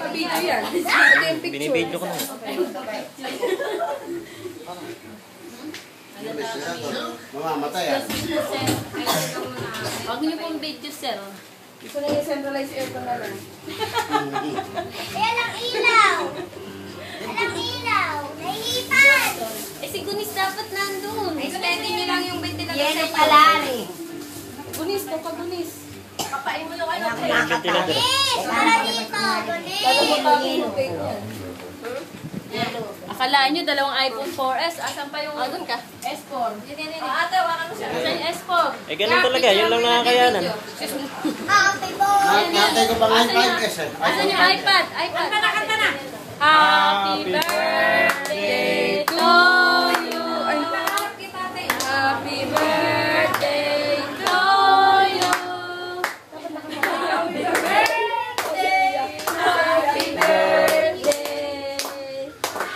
Pa-video yan. Ito yung picture. Binibidyo ko na. Mamamatay yan. Huwag niyo pong video, sir. Gusto na yung centralized aircon na lang. Ayan ang ilaw! Alam ilaw! Nahihipan! Eh, si Gunis dapat nandun. Ay, Pwede niyo lang yung ventilator Yan sa ang palari. Gunis, to ka gunis. Kapain mo yung ano. Ventilator. Yes! Para dito! Lalo mo pa yung cake yan. Akalaan nyo, dalawang iPhone 4S. Asan pa yung... Doon ka. S4. Ate, wakan mo siya. Asan yung S4? Eh, ganun talaga. Yun lang nakakayanan. Happy boy! Nakatay ko pang i5S eh. Asan yung iPad? iPad. Kanta na. Happy birthday to you. Happy birthday to you. Happy birthday. Happy birthday.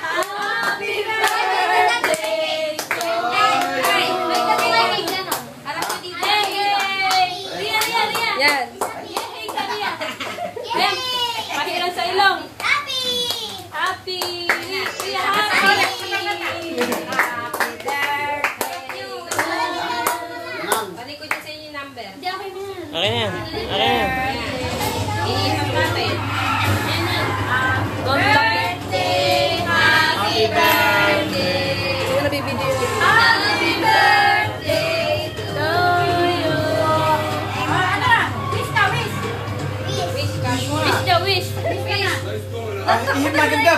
Happy birthday to you. May kami ganon. Harap ko dito. Ria. Yan. Ayan, pahiran sa ilong. Happy! Happy! Ria, Happy! happy! Palikod ko sa inyo yung number. Hindi, okay na. Okay na yan. Okay na yan. Iisip natin. Ayan na. Birthday! Happy birthday! Ito na bibidyo yun. Happy birthday to you! Wish ka, wish! Wish ka. Wish the wish! Wish ka na! Ihip maganda.